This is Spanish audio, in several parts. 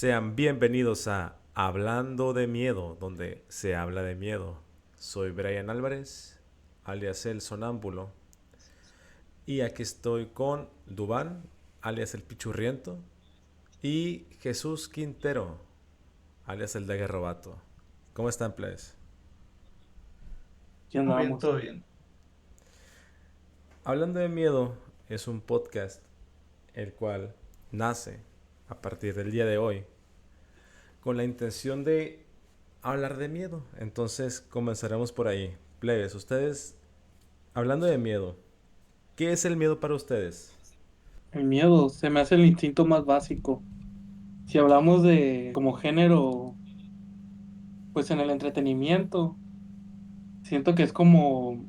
Sean bienvenidos a Hablando de Miedo, donde se habla de miedo. Soy Brian Álvarez, alias El Sonámbulo, y aquí estoy con Dubán, alias El Pichurriento, y Jesús Quintero, alias El Daguerrobato. ¿Cómo están, plebes? ¿Qué Todo bien, andamos? todo bien. Hablando de Miedo es un podcast el cual nace a partir del día de hoy con la intención de hablar de miedo. Entonces comenzaremos por ahí. Plebes, ustedes, hablando de miedo, ¿qué es el miedo para ustedes? El miedo se me hace el instinto más básico. Si hablamos de como género, pues en el entretenimiento, siento que es como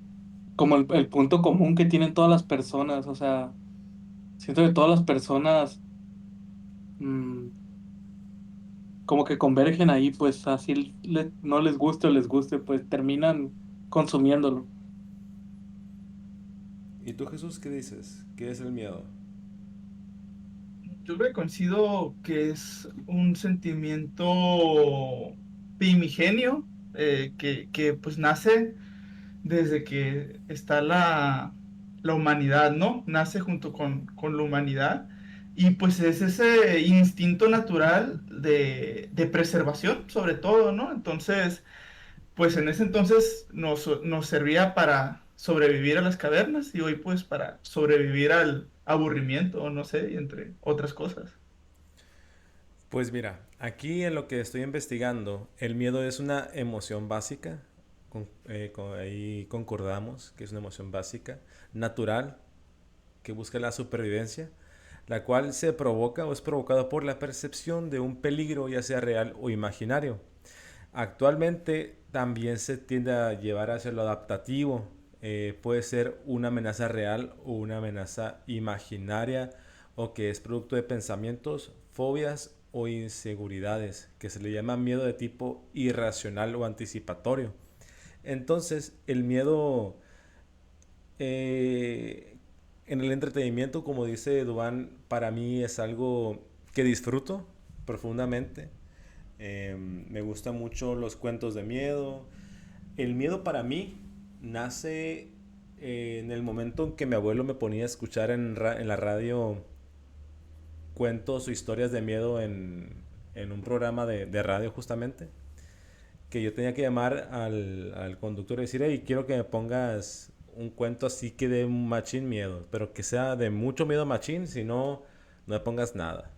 el punto común que tienen todas las personas. O sea, siento que todas las personas mm, como que convergen ahí, pues así no les guste o les guste, pues terminan consumiéndolo. ¿Y tú, Jesús, qué dices? ¿Qué es el miedo? Yo creo que coincido que es un sentimiento primigenio que pues nace desde que está la humanidad, ¿no? Nace junto con la humanidad y pues es ese instinto natural de preservación, sobre todo, ¿no? Entonces, pues en ese entonces nos servía para sobrevivir a las cavernas y hoy pues para sobrevivir al aburrimiento, no sé, y entre otras cosas. Pues mira, aquí en lo que estoy investigando, el miedo es una emoción básica, ahí concordamos que es una emoción básica, natural, que busca la supervivencia, la cual se provoca o es provocada por la percepción de un peligro, ya sea real o imaginario. Actualmente también se tiende a llevar hacia lo adaptativo. Puede ser una amenaza real o una amenaza imaginaria o que es producto de pensamientos, fobias o inseguridades, que se le llama miedo de tipo irracional o anticipatorio. Entonces, el miedo en el entretenimiento, como dice Dubán, para mí es algo que disfruto profundamente. Me gustan mucho los cuentos de miedo. El miedo para mí nace en el momento en que mi abuelo me ponía a escuchar en la radio cuentos o historias de miedo en un programa de radio justamente. Que yo tenía que llamar al conductor y decir, hey, quiero que me pongas un cuento así que dé un machín miedo, pero que sea de mucho miedo machín, si no, no me pongas nada.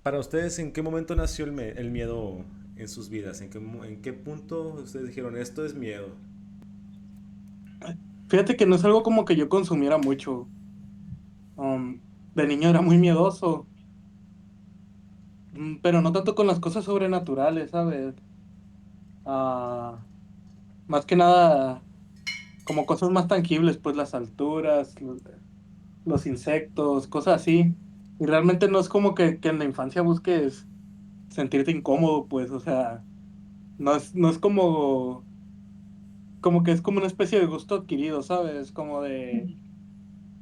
Para ustedes, ¿en qué momento nació el miedo en sus vidas? En qué punto ustedes dijeron, esto es miedo? Fíjate que no es algo como que yo consumiera mucho. De niño era muy miedoso. Pero no tanto con las cosas sobrenaturales, ¿sabes? Ah, más que nada, como cosas más tangibles, pues las alturas, los insectos, cosas así. Y realmente no es como que en la infancia busques sentirte incómodo, pues, o sea, no es como que es como una especie de gusto adquirido, ¿sabes? Como de,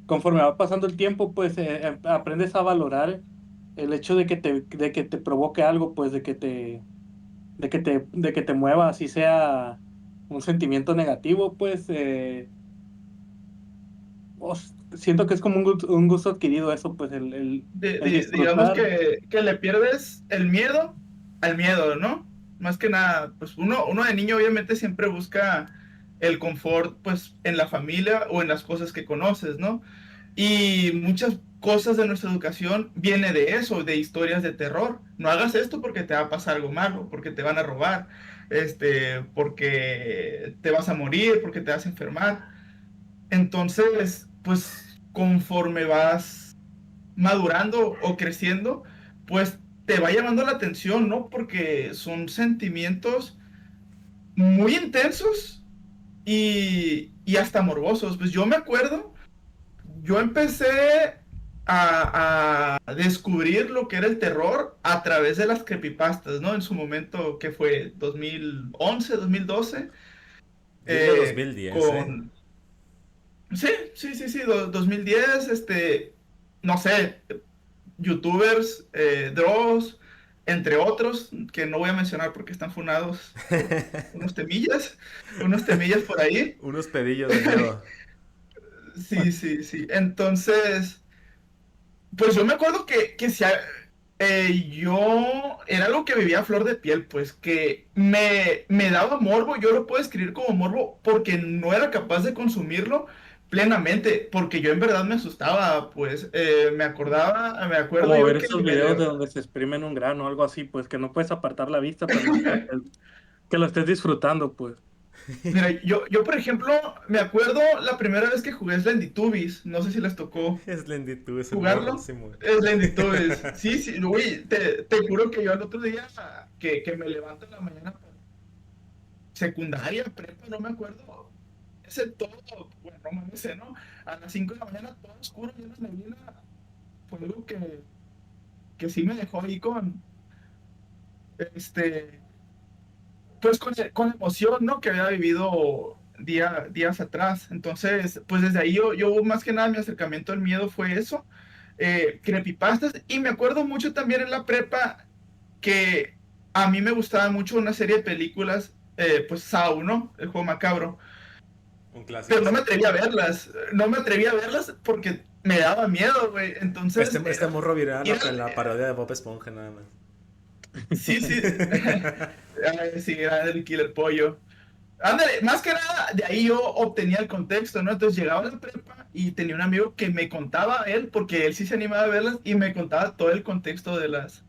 conforme va pasando el tiempo, pues aprendes a valorar el hecho de que te provoque algo, pues, de que te mueva, así sea un sentimiento negativo, pues siento que es como un gusto adquirido eso, pues el Digamos disfrutar. que le pierdes el miedo al miedo, ¿no? Más que nada, pues uno de niño obviamente siempre busca el confort, pues, en la familia o en las cosas que conoces, ¿no? Y muchas cosas de nuestra educación viene de eso, de historias de terror. No hagas esto porque te va a pasar algo malo, porque te van a robar, porque te vas a morir, porque te vas a enfermar. Entonces, pues conforme vas madurando o creciendo, pues te va llamando la atención, ¿no? Porque son sentimientos muy intensos y hasta morbosos. Pues yo me acuerdo, yo empecé a descubrir lo que era el terror a través de las creepypastas, ¿no? En su momento, que fue 2011, 2012, Yo diría 2010, ¿eh? con... Sí, sí, sí, sí, 2010, no sé, youtubers, Dross, entre otros, que no voy a mencionar porque están funados por unos temillas por ahí. Unos pedillos de miedo. Sí, sí, sí. Entonces, pues yo me acuerdo que si yo era algo que vivía a flor de piel, pues que me daba morbo, yo lo puedo escribir como morbo porque no era capaz de consumirlo plenamente, porque yo en verdad me asustaba, pues me acuerdo Como yo ver que esos videos de donde se exprimen un grano o algo así, pues que no puedes apartar la vista, pero que lo estés disfrutando, pues. Mira, yo por ejemplo, me acuerdo la primera vez que jugué Slendytubbies, no sé si les tocó Slendy, es el jugarlo. morrísimo. Slendytubbies, sí, sí, uy, te juro que yo al otro día que me levanto en la mañana, secundaria, prepa, no me acuerdo, ese todo, bueno, no mames, ese, ¿no? A las 5 de la mañana, todo oscuro, lleno de neblina, fue algo que sí me dejó ahí este, pues con emoción, ¿no? Que había vivido días atrás. Entonces, pues desde ahí yo más que nada mi acercamiento al miedo fue eso, creepypastas. Y me acuerdo mucho también en la prepa que a mí me gustaba mucho una serie de películas, pues Saw, ¿no? El juego macabro. Un Pero clásico, no me sí. atreví a verlas, no me atreví a verlas porque me daba miedo, güey. Entonces, Este morro viraba ir la parodia de Bob Esponja nada más. sí, sí. Ay, sí, era el Killer Pollo. Ándale, más que nada, de ahí yo obtenía el contexto, ¿no? Entonces llegaba a la prepa y tenía un amigo que me contaba él, porque él sí se animaba a verlas, y me contaba todo el contexto de las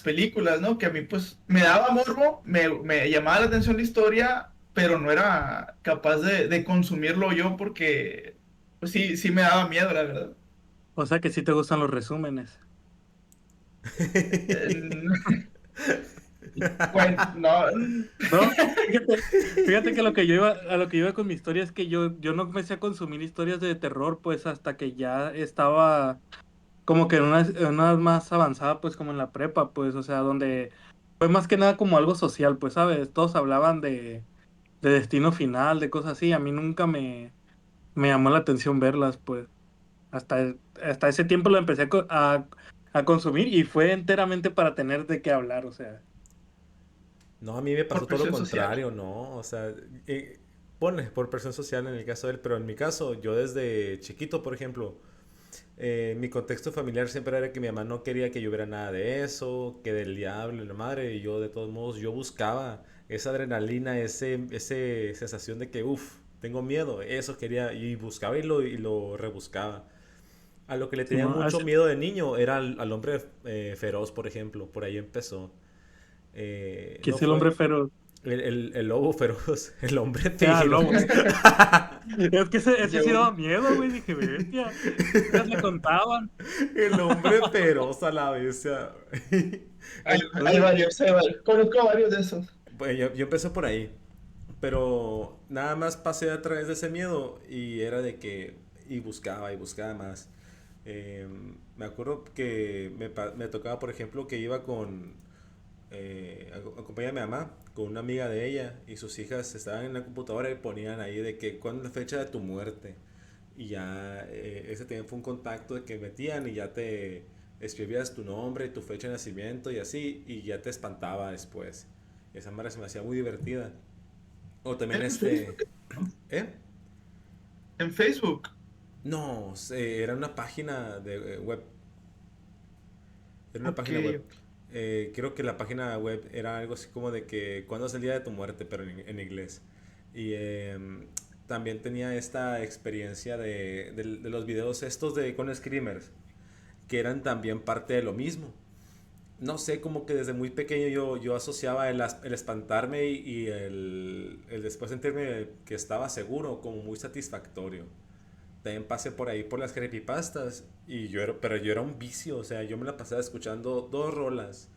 películas, ¿no? Que a mí, pues, me daba morbo, me llamaba la atención la historia, pero no era capaz de consumirlo yo porque, pues sí, sí me daba miedo, la verdad. O sea que sí te gustan los resúmenes. Eh, bueno, no. No, fíjate que a lo que yo iba con mi historia es que yo no empecé a consumir historias de terror, pues hasta que ya estaba como que en una más avanzada, pues como en la prepa, pues, o sea, donde fue más que nada como algo social, pues, ¿sabes? Todos hablaban de Destino Final, de cosas así, a mí nunca me llamó la atención verlas, pues, hasta ese tiempo lo empecé a consumir y fue enteramente para tener de qué hablar, o sea. No, a mí me Por pasó todo lo presión social. contrario, ¿no? O sea, pone por presión social en el caso de él, pero en mi caso, yo desde chiquito, por ejemplo, mi contexto familiar siempre era que mi mamá no quería que yo viera nada de eso, que del diablo y la madre, y yo de todos modos, yo buscaba esa adrenalina, ese sensación de que, uff, tengo miedo, eso quería, y buscaba y lo rebuscaba. A lo que le tenía Simón, mucho miedo de niño era al hombre feroz, por ejemplo, por ahí empezó. que No es el hombre fue feroz. el lobo feroz, el hombre Ah, feroz. lobo. Es que ese sí Yo, daba miedo, güey. Dije, bestia. Ellas le contaban. El hombre feroz a la bestia. hay varios, hay varios. Conozco varios de esos. Pues yo empecé por ahí. Pero nada más pasé a través de ese miedo y era de que y buscaba más. Me acuerdo que me tocaba, por ejemplo, que iba acompañaba a mi mamá con una amiga de ella y sus hijas estaban en la computadora y ponían ahí de que cuándo es la fecha de tu muerte. Y ya ese también fue un contacto de que metían y ya te escribías tu nombre, tu fecha de nacimiento y así, y ya te espantaba después. Esa madre se me hacía muy divertida. O también En Facebook, ¿no? ¿Eh? En Facebook. No, era una página de web. Era una Ok, página web. ok. Creo que la página web era algo así como de que cuándo es el día de tu muerte, pero en inglés. Y también tenía esta experiencia de los videos estos de con screamers, que eran también parte de lo mismo. No sé, como que desde muy pequeño yo asociaba el espantarme y el después sentirme que estaba seguro como muy satisfactorio. También pasé por ahí por las creepypastas pero yo era un vicio, o sea, yo me la pasaba escuchando dos rolas,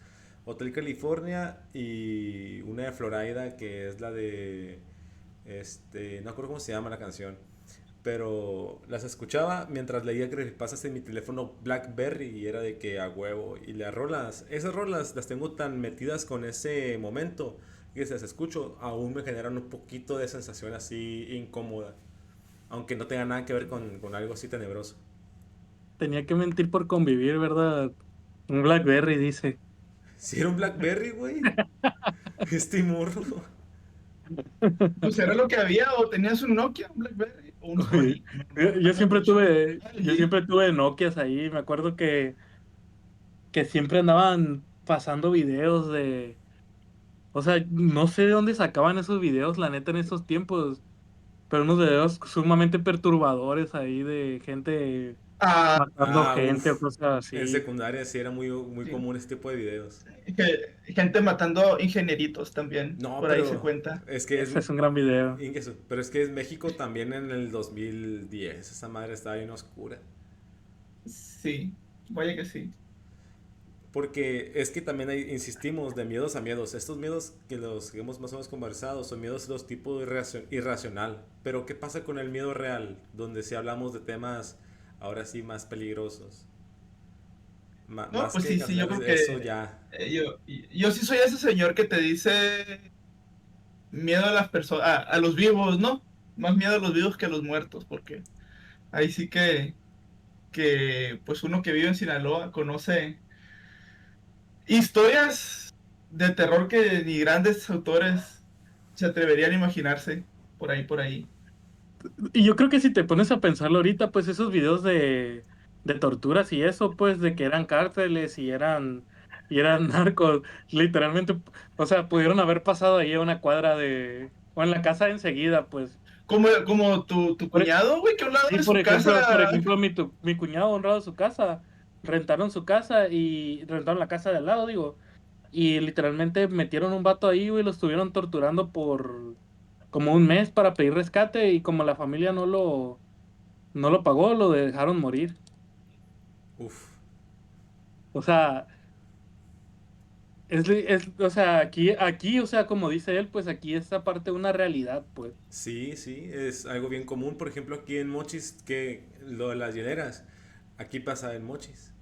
Hotel California y una de Florida que es la de, no recuerdo cómo se llama la canción, pero las escuchaba mientras leía creepypastas en mi teléfono BlackBerry y era de que a huevo, y esas rolas las tengo tan metidas con ese momento que si las escucho aún me generan un poquito de sensación así incómoda. Aunque no tenga nada que ver con algo así tenebroso. Tenía que mentir por convivir, ¿verdad? Un BlackBerry, dice. Si era un BlackBerry, güey. Este morro. Pues era lo que había, o tenías un Nokia, un BlackBerry, o un Uy, Sony. No me Yo acuerdo siempre mucho. tuve, yo LG. siempre tuve Nokias ahí. Me acuerdo que siempre andaban pasando videos de, o sea, no sé de dónde sacaban esos videos, la neta, en esos tiempos, pero unos videos sumamente perturbadores ahí de gente Ah, matando Ah, gente o uff. cosas En así. secundaria sí era muy sí. común este tipo de videos. Gente matando ingenieritos también, No, por ahí se pero cuenta. es que es. Ese es un gran video. Pero es que es México también en el 2010. Esa madre estaba bien oscura. Sí, vaya que sí. Porque es que también insistimos de miedos a miedos. Estos miedos que los que hemos más o menos conversado son miedos de los tipos irracional. Pero ¿qué pasa con el miedo real? Donde si hablamos de temas ahora sí más peligrosos. No, Más pues que sí, sí, yo cancelar creo eso que ya. yo sí soy ese señor que te dice miedo a las personas, a los vivos, ¿no? Más miedo a los vivos que a los muertos, porque ahí sí que pues uno que vive en Sinaloa conoce historias de terror que ni grandes autores se atreverían a imaginarse por ahí, por ahí. Y yo creo que si te pones a pensarlo ahorita, pues esos videos de torturas y eso, pues de que eran cárteles y eran narcos, literalmente, o sea, pudieron haber pasado ahí a una cuadra o en la casa enseguida, pues. Como tu Por, e- cuñado, güey, que a un lado sí, de su casa. por ejemplo, mi cuñado honrado su casa, rentaron su casa y rentaron la casa de al lado, digo, y literalmente metieron un vato ahí, güey, lo estuvieron torturando por como un mes para pedir rescate y como la familia no lo pagó, lo dejaron morir. Uf. O sea, o sea, aquí, o sea, como dice él, pues aquí es aparte una realidad, pues. Sí, sí, es algo bien común. Por ejemplo, aquí en Mochis, que lo de las hieleras, aquí pasa en Mochis.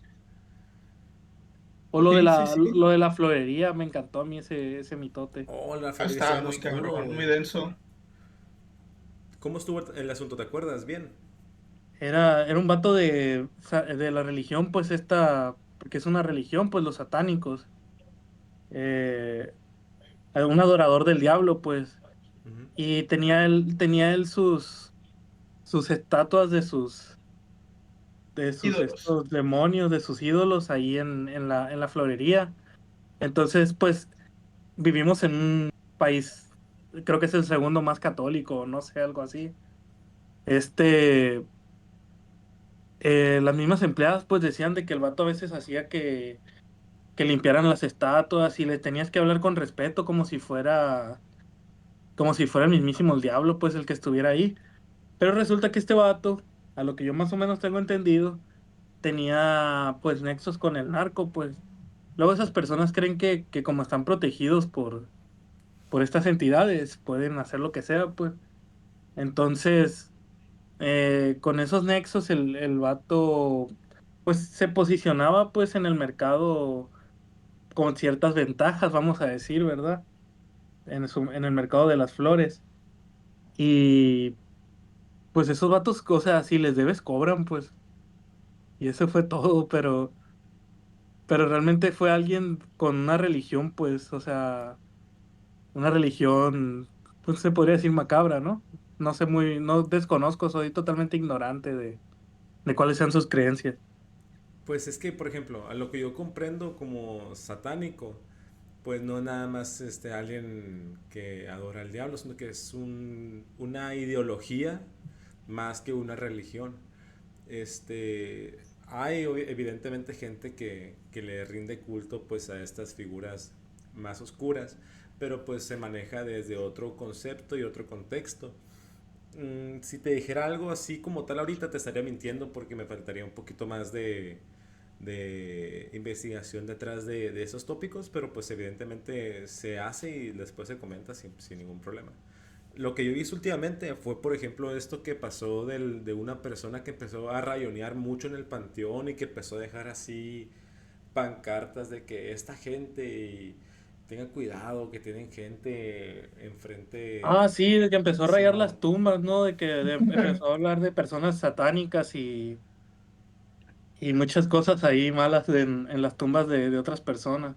O lo de Sí, sí, la, sí. lo de la florería, me encantó a mí ese mitote. Oh, la Ah, feria está estaba bien muy cabrón, oscuro. muy denso. ¿Cómo estuvo el asunto? ¿Te acuerdas? Bien. Era un vato de la religión, pues porque es una religión, pues los satánicos. Eh, un adorador del diablo, pues. Ujú. Y tenía él sus estatuas de sus Ídolos. estos demonios, de sus ídolos ahí en la florería. Entonces, pues, vivimos en un país, creo que es el segundo más católico, no sé, algo así. Este, las mismas empleadas, pues, decían de que el vato a veces hacía que limpiaran las estatuas y le tenías que hablar con respeto como si fuera el mismísimo el diablo, pues, el que estuviera ahí. Pero resulta que este vato, a lo que yo más o menos tengo entendido, tenía pues nexos con el narco, pues. Luego esas personas creen que como están protegidos por estas entidades, pueden hacer lo que sea, pues. Entonces, con esos nexos, el vato, pues se posicionaba pues en el mercado con ciertas ventajas, vamos a decir, ¿verdad? En el mercado de las flores. Y pues esos vatos, o sea, si les debes, cobran, pues. Y eso fue todo, pero realmente fue alguien con una religión, pues, o sea, una religión, pues se podría decir macabra, ¿no? No desconozco, soy totalmente ignorante de cuáles sean sus creencias. Pues es que, por ejemplo, a lo que yo comprendo como satánico, pues no nada más alguien que adora al diablo, sino que es una ideología más que una religión. Hay evidentemente gente que le rinde culto pues a estas figuras más oscuras, pero pues se maneja desde otro concepto y otro contexto. Si te dijera algo así como tal ahorita te estaría mintiendo porque me faltaría un poquito más de investigación detrás de esos tópicos, pero pues evidentemente se hace y después se comenta sin ningún problema. Lo que yo he visto últimamente fue, por ejemplo, esto que pasó de una persona que empezó a rayonear mucho en el panteón y que empezó a dejar así pancartas de que esta gente y tengan cuidado, que tienen gente enfrente. Ah, sí, de que empezó a rayar las Simón. tumbas, ¿no? De que empezó a hablar de personas satánicas y muchas cosas ahí malas en las tumbas de otras personas.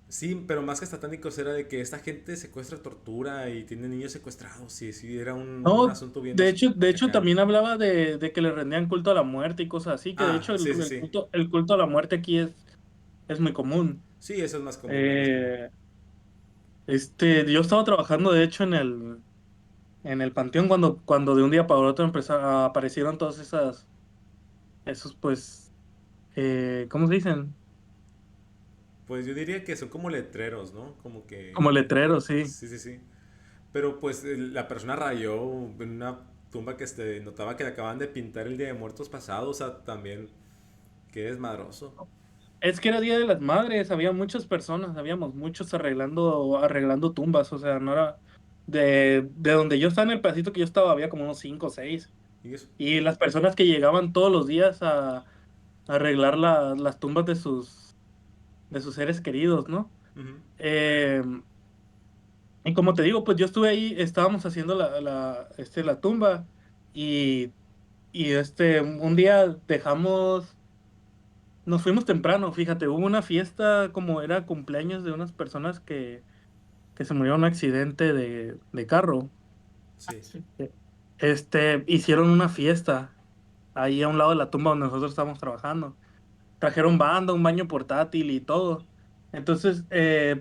Sí, pero más que satánicos era de que esta gente secuestra, tortura y tiene niños secuestrados. Sí, sí, era un No, asunto bien de hecho acá. también hablaba de que le rendían culto a la muerte y cosas así, que de Ah, hecho sí, sí, sí. el culto a la muerte aquí es muy común. Sí, eso es más común, es más común. Eh, yo estaba trabajando de hecho en el panteón cuando de un día para otro aparecieron todas esos pues, ¿cómo se dicen? Pues yo diría que son como letreros, ¿no? Como que... Como letreros, sí. Sí, sí, sí. Pero pues la persona rayó en una tumba que notaba que le acaban de pintar el Día de Muertos pasado, o sea, también, qué desmadroso. Es que era Día de las Madres, había muchas personas, habíamos muchos arreglando tumbas, o sea, no era de donde yo estaba en el pedacito que yo estaba, había como unos cinco o seis. Y eso. Y las personas que llegaban todos los días a arreglar las tumbas de sus seres queridos, ¿no? Ujú. Eh, y como te digo, pues yo estuve ahí, estábamos haciendo la tumba y, un día nos fuimos temprano, fíjate, hubo una fiesta como era cumpleaños de unas personas que se murieron en un accidente de carro. Sí. Sí. Eh, hicieron una fiesta ahí a un lado de la tumba donde nosotros estábamos trabajando. Trajeron banda, un baño portátil y todo. Entonces,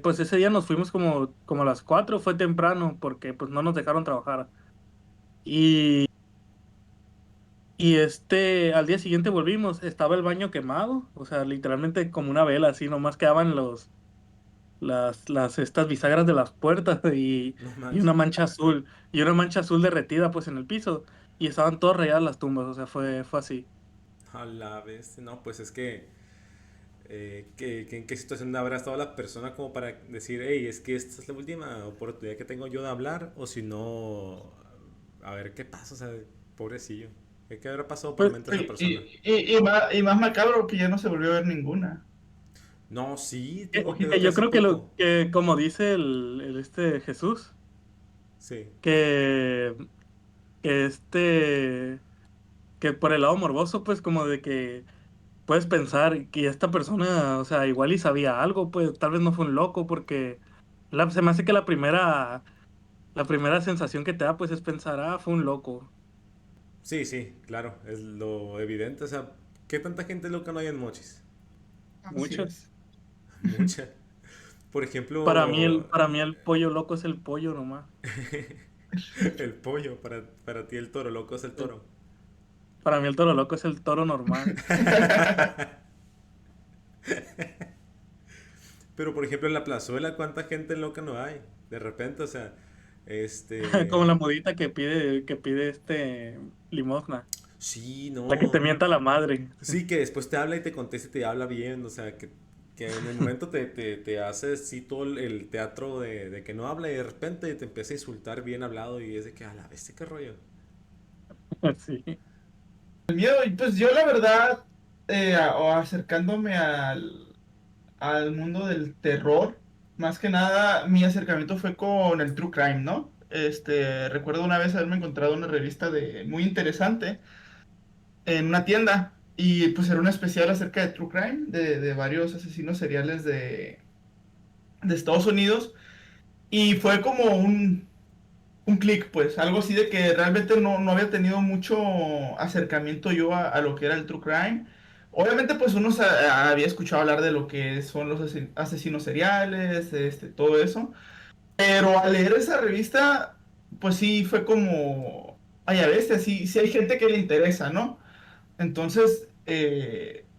pues ese día nos fuimos como a las 4, fue temprano porque pues no nos dejaron trabajar. Y, al día siguiente volvimos, estaba el baño quemado, o sea, literalmente como una vela, así nomás quedaban estas bisagras de las puertas No y manches. una mancha azul derretida pues en el piso y estaban todas rayadas las tumbas, o sea, fue así. A la vez. No, pues es que, ¿en qué situación habrá estado la persona como para decir, hey, es que esta es la última oportunidad que tengo yo de hablar? O si no, a ver qué pasa, o sea, pobrecillo. ¿Qué habrá pasado por la Pues mente de esa persona? Y más macabro que ya no se volvió a ver ninguna. No, sí, tengo creo fíjate, que yo hace creo que poco. como dice Jesús, Sí. que, que que por el lado morboso, pues como de que puedes pensar que esta persona, o sea, igual y sabía algo, pues tal vez no fue un loco, porque se me hace que la primera sensación que te da, pues es pensar, fue un loco. Sí, sí, claro, es lo evidente. O sea, ¿qué tanta gente loca no hay en Mochis? Así Mucho. es. Mucha. Por Para mí ejemplo, el pollo loco es el pollo nomás. el pollo, para ti el toro loco es el El- toro. Para mí el toro loco es el toro normal. Pero por ejemplo en la plazuela, ¿cuánta gente loca no hay? De repente, o sea, Como la este... modita que pide limosna. Sí, La que te no. mienta la madre. Sí, que después te habla y te contesta y te habla bien, o sea, que en el momento te hace sí todo el teatro de que no habla y de repente te empieza a insultar bien hablado y es de que a la bestia, qué rollo. Sí. El miedo, y pues yo la verdad, o acercándome al mundo del terror, más que nada mi acercamiento fue con el True Crime, ¿no? Recuerdo una vez haberme encontrado una revista muy interesante en una tienda y pues era un especial acerca de True Crime, de varios asesinos seriales de Estados Unidos y fue como un clic, pues, algo así de que realmente no había tenido mucho acercamiento yo a lo que era el true crime. Obviamente, pues uno había escuchado hablar de lo que son los asesinos seriales, todo eso. Pero al leer esa revista, pues sí fue como, ay, a veces sí hay gente que le interesa, ¿no? Entonces,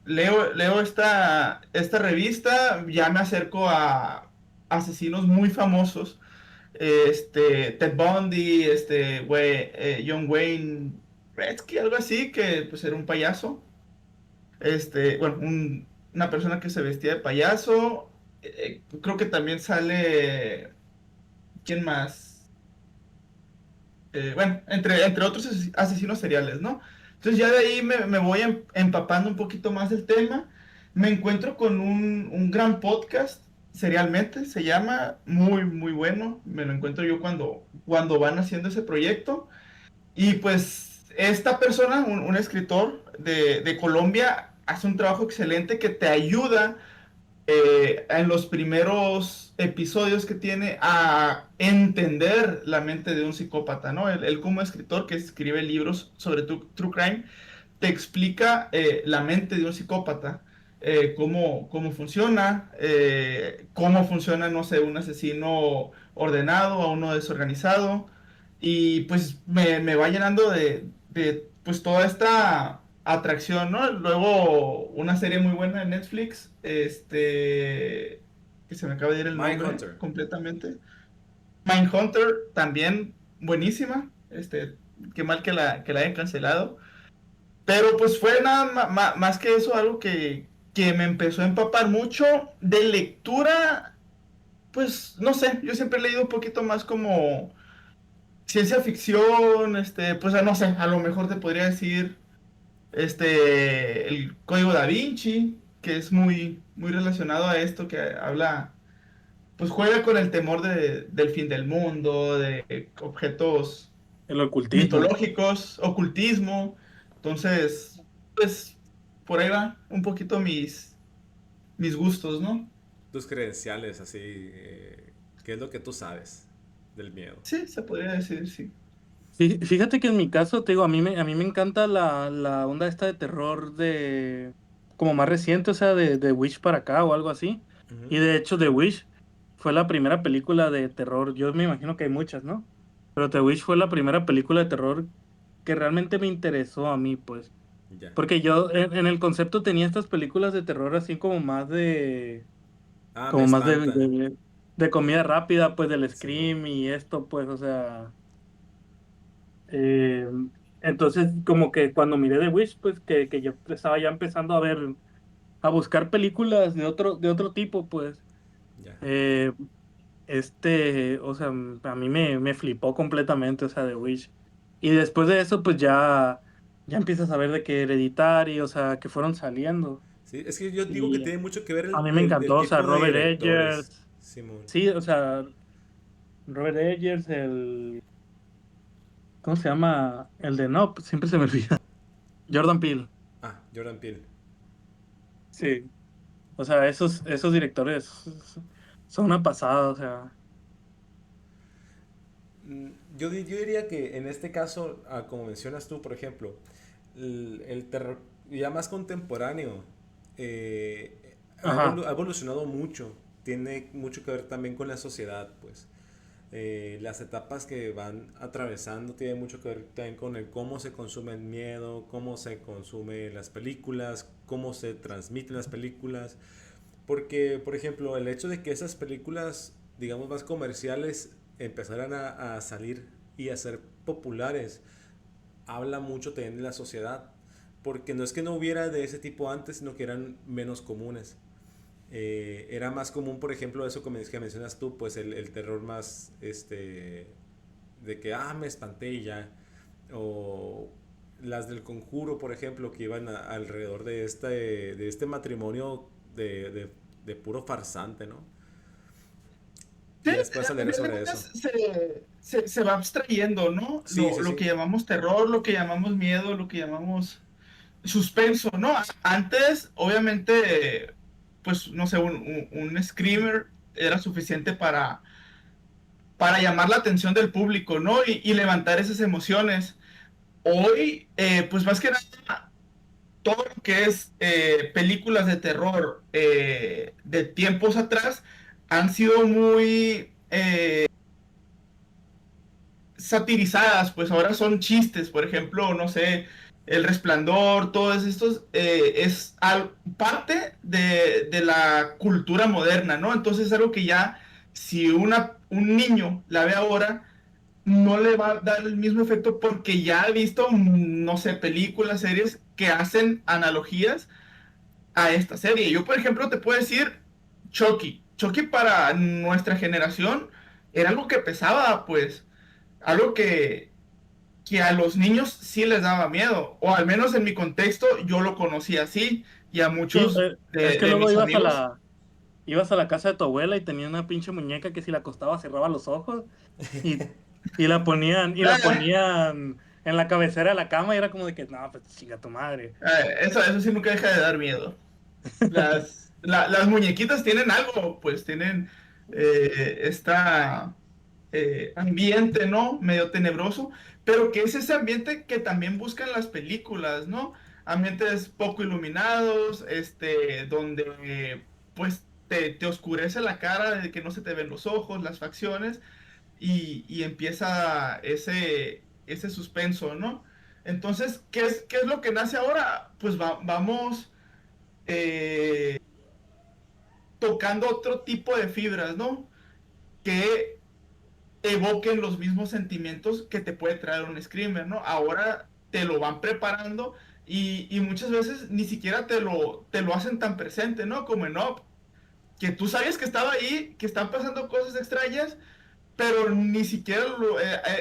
leo esta revista, ya me acerco a asesinos muy famosos, Ted Bundy, John Wayne Gretzky, algo así, que pues era un payaso, bueno, una persona que se vestía de payaso, creo que también sale, ¿quién más? Bueno, entre otros asesinos seriales, ¿no? Entonces ya de ahí me voy empapando un poquito más del tema. Me encuentro con un gran podcast, Serialmente, se llama, muy, muy bueno. Me lo encuentro yo cuando van haciendo ese proyecto. Y pues esta persona, un escritor de Colombia, hace un trabajo excelente que te ayuda en los primeros episodios que tiene a entender la mente de un psicópata, ¿no? Él como escritor que escribe libros sobre true crime, te explica la mente de un psicópata, cómo funciona, no sé, un asesino ordenado a uno desorganizado, y pues me va llenando pues toda esta atracción, ¿no? Luego una serie muy buena de Netflix, que se me acaba de ir el nombre Mindhunter. completamente. Mindhunter, también buenísima, qué mal que la hayan cancelado. Pero pues fue nada más que eso, algo que me empezó a empapar mucho de lectura. Pues no sé, yo siempre he leído un poquito más como ciencia ficción, pues no sé, a lo mejor te podría decir el Código Da Vinci, que es muy relacionado a esto, que habla, pues juega con el temor del fin del mundo, de objetos El ocultismo. mitológicos, ocultismo. Entonces, pues por ahí va un poquito mis gustos, ¿no? Tus credenciales, así, ¿qué es lo que tú sabes del miedo? Sí, se podría decir, sí. Fíjate que en mi caso, te digo, a mí me encanta la onda esta de terror de como más reciente, o sea, de Wish para acá o algo así. Ujú. Y de hecho, The Wish fue la primera película de terror. Yo me imagino que hay muchas, ¿no? Pero The Wish fue la primera película de terror que realmente me interesó a mí, pues. Ya. Porque yo en el concepto tenía estas películas de terror así Ah, me como más espanta. de comida rápida, pues del Simón. Scream y esto, pues, o sea. Eh, entonces, como que cuando miré The Wish, pues que yo estaba ya empezando a ver, a buscar películas de otro tipo, pues, Ya. eh, o sea, a mí me flipó completamente, o sea, The Wish. Y después de eso, pues ya empiezas a ver de que Hereditary, o sea, que fueron saliendo. Sí, es que yo digo que Y tiene mucho que ver a mí me el encantó, o sea, tipo de Robert directores. Eggers, Simón. sí, o sea, Robert Eggers, ¿cómo se llama? El de No, siempre se me olvida. Jordan Peele. Ah, Jordan Peele. Sí. O sea, esos directores son una pasada, o sea. Yo diría que en este caso, como mencionas tú, por ejemplo, el terror ya más contemporáneo Ajá. ha evolucionado mucho. Tiene mucho que ver también con la sociedad, pues. Las etapas que van atravesando tienen mucho que ver también con el cómo se consume el miedo, cómo se consume las películas, cómo se transmiten las películas. Porque, por ejemplo, el hecho de que esas películas, digamos, más comerciales empezaran a salir y a ser populares, habla mucho también de la sociedad. Porque no es que no hubiera de ese tipo antes, sino que eran menos comunes. Era más común, por ejemplo, eso que mencionas tú, pues el terror más, de que, me espanté y ya. O las del Conjuro, por ejemplo, que iban alrededor de este matrimonio de puro farsante, ¿no? Sí, Y después a hablaré final de sobre cuentas eso. se va abstrayendo, ¿no? Sí, sí, Lo que sí. llamamos terror, lo que llamamos miedo, lo que llamamos suspenso, ¿no? Antes, obviamente, pues, no sé, un screamer era suficiente para llamar la atención del público, ¿no? Y levantar esas emociones. Hoy, pues más que nada, todo lo que es películas de terror de tiempos atrás han sido muy satirizadas, pues ahora son chistes, por ejemplo, no sé, El Resplandor, todos estos, parte de la cultura moderna, ¿no? Entonces es algo que ya, si un niño la ve ahora, no le va a dar el mismo efecto porque ya ha visto, no sé, películas, series que hacen analogías a esta serie. Yo, por ejemplo, te puedo decir Chucky. Chucky para nuestra generación era algo que pesaba, pues, algo que a los niños sí les daba miedo, o al menos en mi contexto yo lo conocí así, y a Sí, muchos es que de luego mis amigos. ibas a la casa de tu abuela y tenía una pinche muñeca que si la acostaba cerraba los ojos y, y la ponían en la cabecera de la cama y era como de que, no, pues chinga tu madre. Eso sí nunca deja de dar miedo. Las muñequitas tienen algo, pues tienen esta ambiente, ¿no? Medio tenebroso, pero que es ese ambiente que también buscan las películas, ¿no? Ambientes poco iluminados, donde pues te oscurece la cara, de que no se te ven los ojos, las facciones, y empieza ese suspenso, ¿no? Entonces, ¿qué es lo que nace ahora? Pues vamos eh, tocando otro tipo de fibras, ¿no? Que evoquen los mismos sentimientos que te puede traer un screamer, ¿no? Ahora te lo van preparando y muchas veces ni siquiera te lo hacen tan presente, ¿no? Como en Up, que tú sabes que estaba ahí, que están pasando cosas extrañas, pero ni siquiera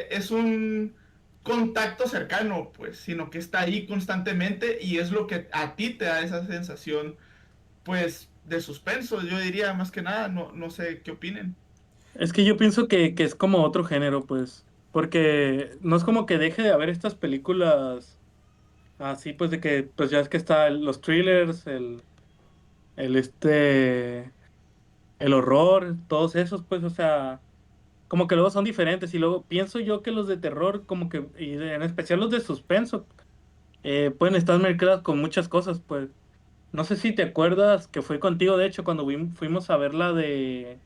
es un contacto cercano, pues, sino que está ahí constantemente y es lo que a ti te da esa sensación, pues, de suspenso, yo diría, más que nada, no sé qué opinen. Es que yo pienso que es como otro género, pues, porque no es como que deje de haber estas películas así, pues, de que, pues ya es que está los thrillers, el el horror, todos esos, pues, o sea, como que luego son diferentes y luego pienso yo que los de terror, como que, en especial los de suspenso, pueden estar mezclados con muchas cosas, pues. No sé si te acuerdas que fue contigo, de hecho, cuando fuimos a ver la del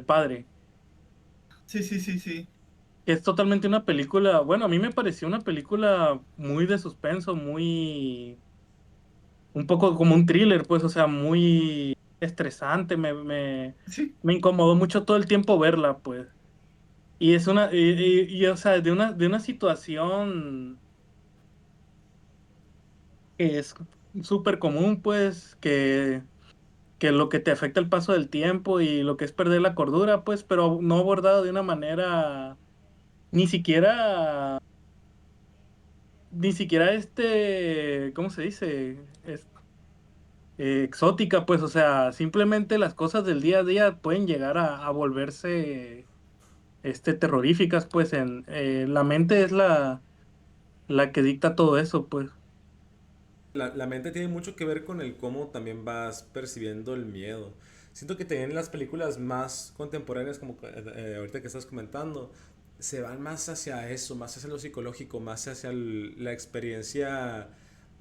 padre, Sí, sí, sí, sí. que es totalmente una película, bueno, a mí me pareció una película muy de suspenso, un poco como un thriller, pues, o sea, muy estresante, Sí, me incomodó mucho todo el tiempo verla, pues. Y es o sea, de una situación que es súper común, pues, que lo que te afecta el paso del tiempo y lo que es perder la cordura, pues, pero no abordado de una manera, ni siquiera, ni siquiera ¿cómo se dice? Exótica, pues, o sea, simplemente las cosas del día a día pueden llegar a volverse, terroríficas, pues, la mente es la que dicta todo eso, pues. La mente tiene mucho que ver con el cómo también vas percibiendo el miedo. Siento que también las películas más contemporáneas, como ahorita que estás comentando, se van más hacia eso, más hacia lo psicológico, más hacia la experiencia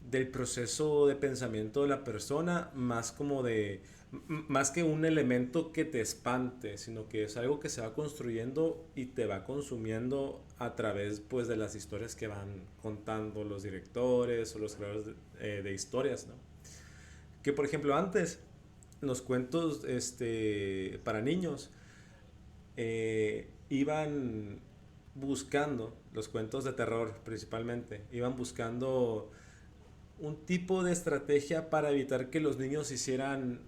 del proceso de pensamiento de la persona, más como más que un elemento que te espante, sino que es algo que se va construyendo y te va consumiendo a través pues de las historias que van contando los directores o los creadores de historias, ¿no? Que por ejemplo antes los cuentos para niños iban buscando, los cuentos de terror principalmente, iban buscando un tipo de estrategia para evitar que los niños hicieran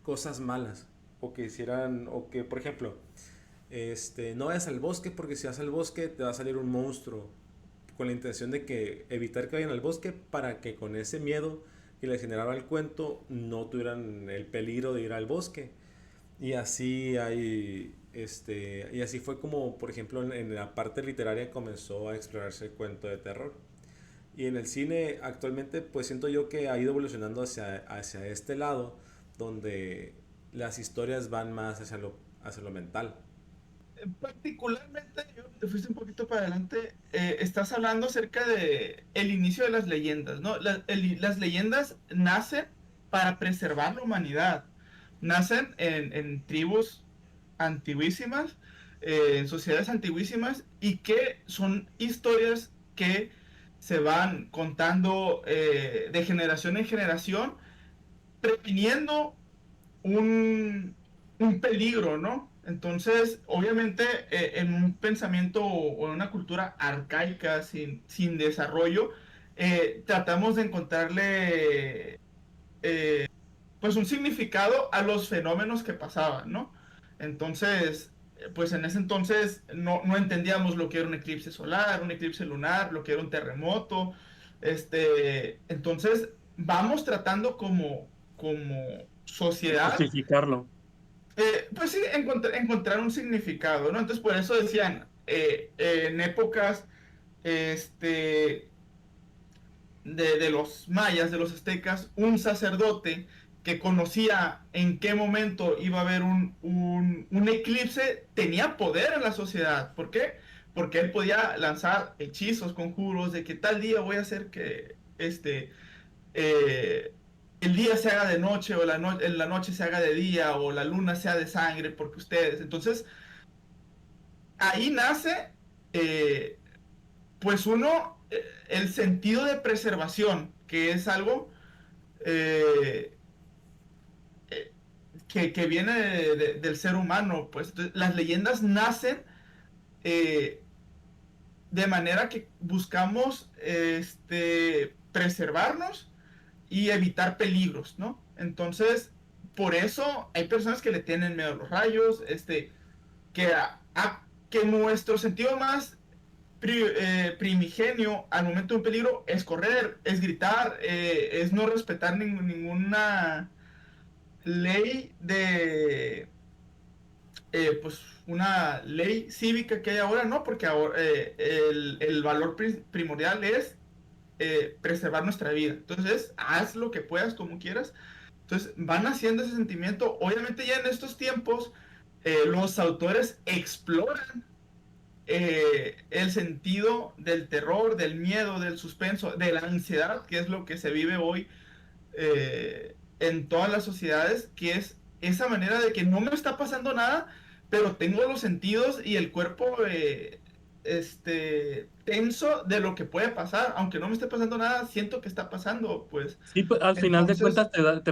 cosas malas o que por ejemplo no vayas al bosque porque si vas al bosque te va a salir un monstruo con la intención de que evitar que vayan al bosque para que con ese miedo que les generaba el cuento no tuvieran el peligro de ir al bosque. Y así y así fue como por ejemplo en la parte literaria comenzó a explorarse el cuento de terror. Y en el cine actualmente pues siento yo que ha ido evolucionando hacia este lado donde las historias van más hacia lo mental. particularmente, yo te fuiste un poquito para adelante, estás hablando acerca de el inicio de las leyendas, ¿no? Las leyendas nacen para preservar la humanidad, nacen en tribus antiguísimas, en sociedades antiguísimas, y que son historias que se van contando de generación en generación, previniendo un peligro, ¿no? Entonces, obviamente, en un pensamiento o en una cultura arcaica, sin desarrollo, tratamos de encontrarle, pues, un significado a los fenómenos que pasaban, ¿no? Entonces, pues en ese entonces no entendíamos lo que era un eclipse solar, un eclipse lunar, lo que era un terremoto. Entonces, vamos tratando como De sociedad, justificarlo. pues sí, encontrar un significado, ¿no? Entonces por eso decían, en épocas este, de los mayas, de los aztecas, un sacerdote que conocía en qué momento iba a haber un eclipse, tenía poder en la sociedad. ¿Por qué? Porque él podía lanzar hechizos, conjuros, de que tal día voy a hacer que eh, el día se haga de noche, o la noche se haga de día, o la luna sea de sangre, porque ustedes. Entonces, ahí nace, eh, pues el sentido de preservación, que es algo eh, eh, que viene del ser humano. Pues entonces, las leyendas nacen eh, de manera que buscamos preservarnos y evitar peligros, ¿no? Entonces, por eso hay personas que le tienen miedo a los rayos, que nuestro sentido más primigenio al momento de un peligro es correr, es gritar, es no respetar ninguna ley pues una ley cívica que hay ahora, ¿no? Porque ahora el valor primordial es preservar nuestra vida. Entonces, haz lo que puedas, como quieras. Entonces, van haciendo ese sentimiento. Obviamente ya en estos tiempos, los autores exploran el sentido del terror, del miedo, del suspenso, de la ansiedad, que es lo que se vive hoy en todas las sociedades, que es esa manera de que no me está pasando nada, pero tengo los sentidos y el cuerpo tenso de lo que puede pasar, aunque no me esté pasando nada, siento que está pasando, pues. Sí, pues, al final de Entonces,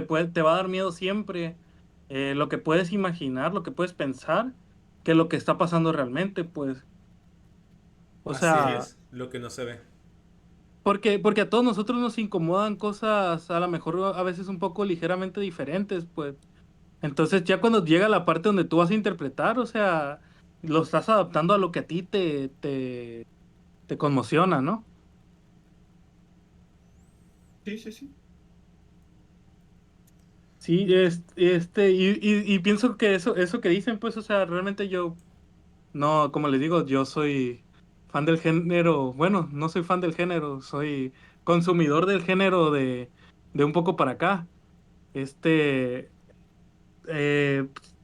cuentas te va a dar miedo siempre, lo que puedes imaginar, lo que puedes pensar, que lo que está pasando realmente, pues. O Así sea, es, lo que no se ve. porque a todos nosotros nos incomodan cosas a lo mejor a veces un poco ligeramente diferentes, pues. Entonces ya cuando llega la parte donde tú vas a interpretar, o sea, lo estás adaptando a lo que a ti te conmociona, ¿no? sí, sí, sí. Sí, y pienso que eso que dicen, pues, o sea, realmente yo, no, como les digo, yo soy fan del género, bueno, no soy fan del género, soy consumidor del género de un poco para acá. Este,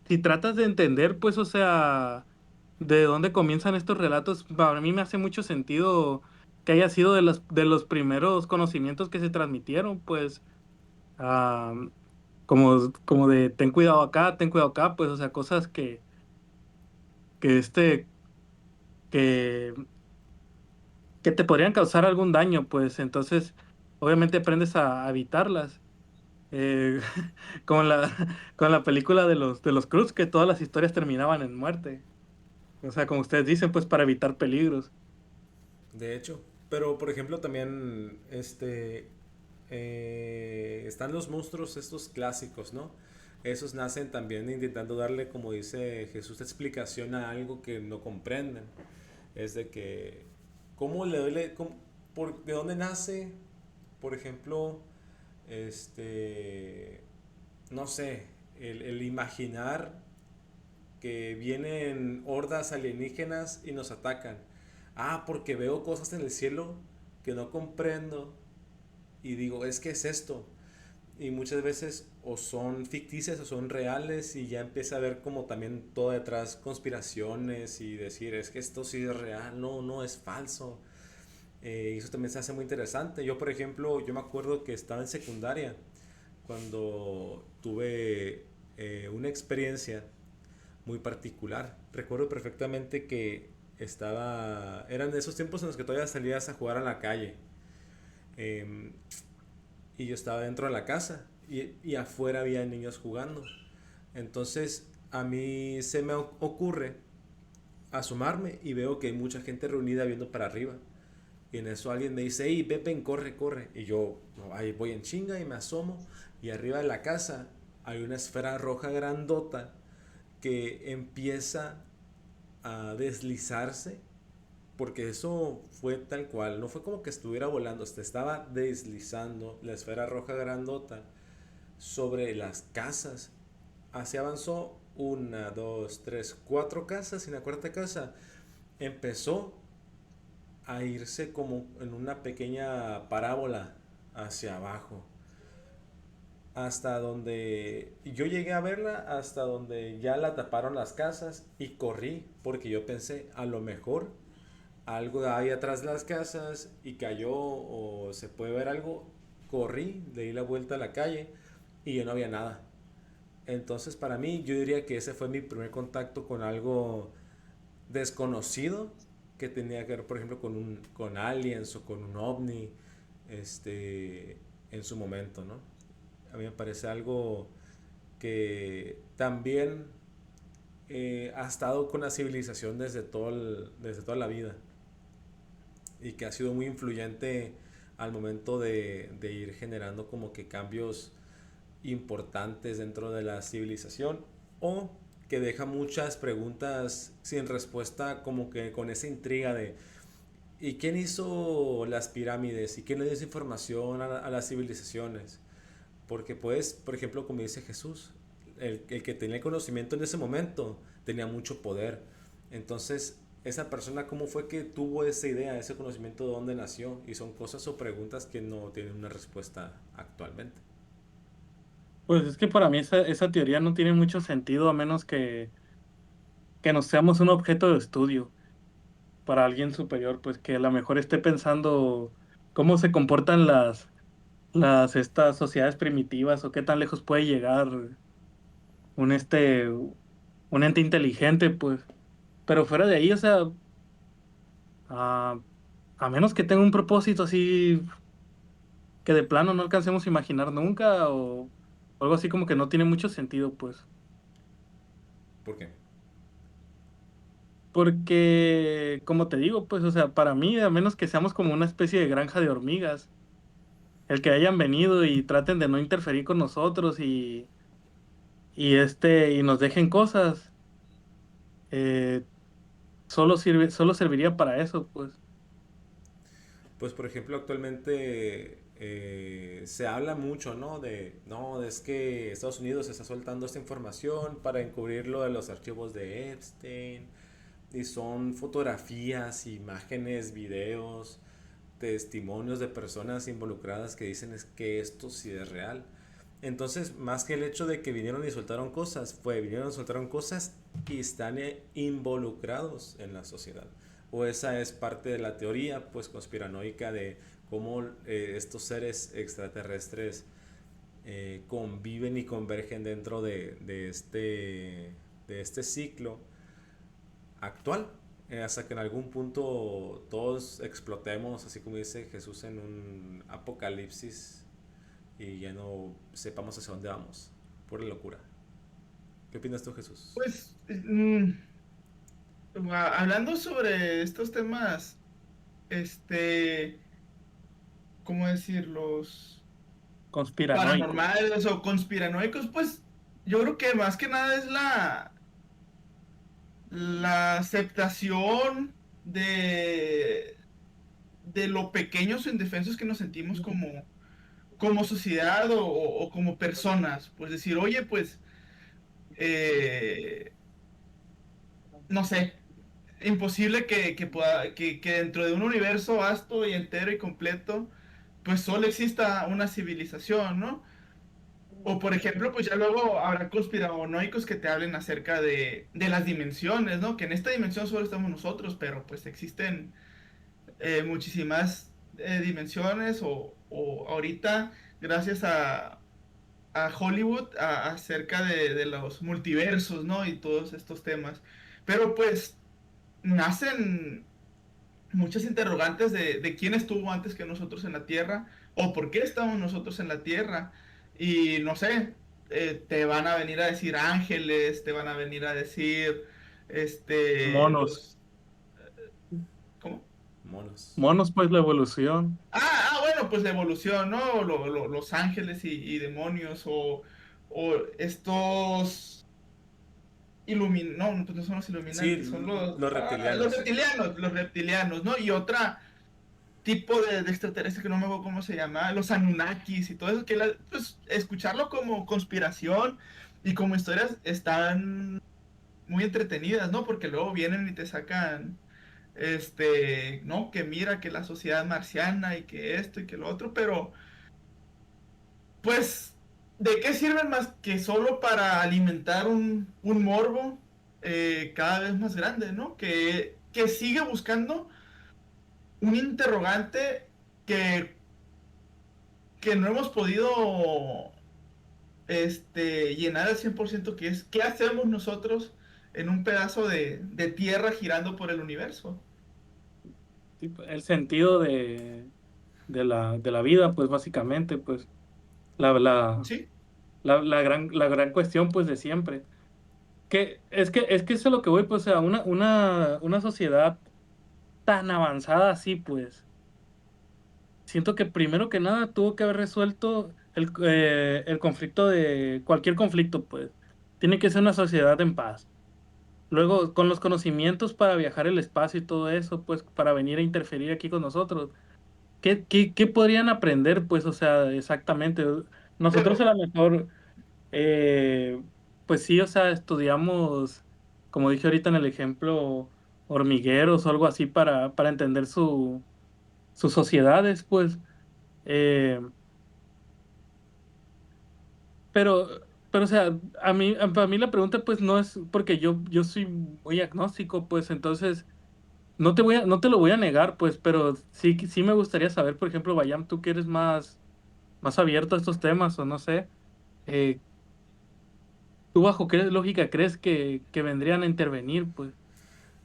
si tratas de entender, pues, o sea, de dónde comienzan estos relatos, para mí me hace mucho sentido que haya sido de los primeros conocimientos que se transmitieron, pues, ah, como de ten cuidado acá, pues, o sea, cosas que que, que te podrían causar algún daño, pues, entonces, obviamente aprendes a evitarlas. Eh, con la, con la película de los Cruz, que todas las historias terminaban en muerte. O sea, como ustedes dicen, pues para evitar peligros. De hecho, pero por ejemplo también están los monstruos estos clásicos, ¿no? Esos nacen también intentando darle, como dice Jesús, explicación a algo que no comprenden. Es de que, ¿cómo le duele? ¿De dónde nace? Por ejemplo, este, no sé, el imaginar que vienen hordas alienígenas y nos atacan. Ah, porque veo cosas en el cielo que no comprendo y digo, es que es esto. Y muchas veces o son ficticias o son reales y ya empieza a ver como también todo detrás conspiraciones y decir, es que esto sí es real, no, no es falso. Y eso también se hace muy interesante. Yo, por ejemplo, yo me acuerdo que estaba en secundaria cuando tuve una experiencia muy particular. Recuerdo perfectamente que eran de esos tiempos en los que todavía salías a jugar a la calle. Eh, y yo estaba dentro de la casa y afuera había niños jugando. Entonces a mí se me ocurre asomarme y veo que hay mucha gente reunida viendo para arriba. Y en eso alguien me dice, hey, Pepe, corre, corre. Y yo ahí voy en chinga y me asomo. Y arriba de la casa hay una esfera roja grandota que empieza a deslizarse, porque eso fue tal cual, no fue como que estuviera volando, se estaba deslizando la esfera roja grandota sobre las casas. Así avanzó una, dos, tres, cuatro casas y en la cuarta casa empezó a irse como en una pequeña parábola hacia abajo. Hasta donde yo llegué a verla, hasta donde ya la taparon las casas y corrí porque yo pensé, a lo mejor algo hay atrás de las casas y cayó o se puede ver algo. Corrí, le di la vuelta a la calle y ya no había nada. Entonces para mí yo diría que ese fue mi primer contacto con algo desconocido que tenía que ver, por ejemplo, con aliens o con un ovni, en su momento, ¿no? A mí me parece algo que también ha estado con la civilización desde toda la vida y que ha sido muy influyente al momento de ir generando como que cambios importantes dentro de la civilización, o que deja muchas preguntas sin respuesta, como que con esa intriga de ¿y quién hizo las pirámides? ¿Y quién le dio esa información a las civilizaciones? Porque pues, por ejemplo, como dice Jesús, el que tenía el conocimiento en ese momento tenía mucho poder. Entonces, esa persona, ¿cómo fue que tuvo esa idea, ese conocimiento de dónde nació? Y son cosas o preguntas que no tienen una respuesta actualmente. Pues es que para mí esa teoría no tiene mucho sentido a menos que nos seamos un objeto de estudio para alguien superior, pues que a lo mejor esté pensando cómo se comportan estas sociedades primitivas o qué tan lejos puede llegar un un ente inteligente, pues. Pero fuera de ahí, o sea, a, a menos que tenga un propósito así que de plano no alcancemos a imaginar nunca o algo así como que no tiene mucho sentido, pues. ¿Por qué? Porque, como te digo, pues, o sea, para mí, a menos que seamos como una especie de granja de hormigas, el que hayan venido y traten de no interferir con nosotros y nos dejen cosas, eh, solo serviría para eso, pues. Pues por ejemplo, actualmente se habla mucho, ¿no? No, es que Estados Unidos está soltando esta información para encubrir lo de los archivos de Epstein. Y son fotografías, imágenes, videos, testimonios de personas involucradas que dicen es que esto sí es real. Entonces, más que el hecho de que vinieron y soltaron cosas, vinieron y soltaron cosas y están involucrados en la sociedad. O esa es parte de la teoría, pues, conspiranoica de cómo estos seres extraterrestres conviven y convergen dentro de este ciclo actual, hasta que en algún punto todos explotemos, así como dice Jesús, en un apocalipsis y ya no sepamos hacia dónde vamos. Pura locura. ¿Qué opinas tú, Jesús? Pues, hablando sobre estos temas, este, ¿cómo decirlos? Conspiranoico. Paranormales o conspiranoicos, pues yo creo que más que nada es la aceptación de lo pequeños o indefensos que nos sentimos como sociedad o como personas. Pues decir, oye, pues, eh, no sé, imposible que dentro de un universo vasto y entero y completo, pues solo exista una civilización, ¿no? O por ejemplo, pues ya luego habrá conspiranoicos que te hablen acerca de las dimensiones, ¿no? Que en esta dimensión solo estamos nosotros, pero pues existen muchísimas dimensiones o ahorita, gracias a Hollywood, acerca de los multiversos, ¿no? Y todos estos temas. Pero pues nacen muchas interrogantes de quién estuvo antes que nosotros en la Tierra o por qué estamos nosotros en la Tierra. Y no sé, te van a venir a decir ángeles, te van a venir a decir, Monos. los... ¿Cómo? Monos. Monos, pues la evolución. Bueno, pues la evolución, ¿no? Los ángeles y demonios o estos... no, pues no son los Sí, iluminantes, son los reptilianos. los reptilianos, ¿no? Y otra tipo de extraterrestre que no me acuerdo cómo se llama, los Anunnakis y todo eso, pues escucharlo como conspiración y como historias están muy entretenidas, ¿no? Porque luego vienen y te sacan. ¿no? Que mira que la sociedad marciana y que esto y que lo otro, pero pues, ¿de qué sirven más que solo para alimentar un morbo cada vez más grande, ¿no? Que sigue buscando un interrogante que, que no hemos podido llenar al 100%, que es ¿qué hacemos nosotros en un pedazo de tierra girando por el universo? Sí, el sentido de la vida, pues básicamente, pues la, la, Sí, la gran cuestión, pues de siempre. Es que eso es lo que voy, pues, o sea, una sociedad tan avanzada así, pues, siento que primero que nada tuvo que haber resuelto el conflicto de cualquier conflicto, pues, tiene que ser una sociedad en paz. Luego, con los conocimientos para viajar el espacio y todo eso, pues, para venir a interferir aquí con nosotros. ¿Qué podrían aprender? Pues, o sea, exactamente. Nosotros a pero, lo mejor, eh, pues sí, o sea, estudiamos, como dije ahorita en el ejemplo, hormigueros o algo así para entender sus sociedades, pues. eh, pero, pero, o sea, para mí la pregunta, pues, no es porque yo soy muy agnóstico, pues, entonces, no te lo voy a negar, pues, pero sí, sí me gustaría saber, por ejemplo, Bayam, tú que eres más abierto a estos temas, o no sé, eh, ¿tú bajo qué lógica crees que vendrían a intervenir? Pues,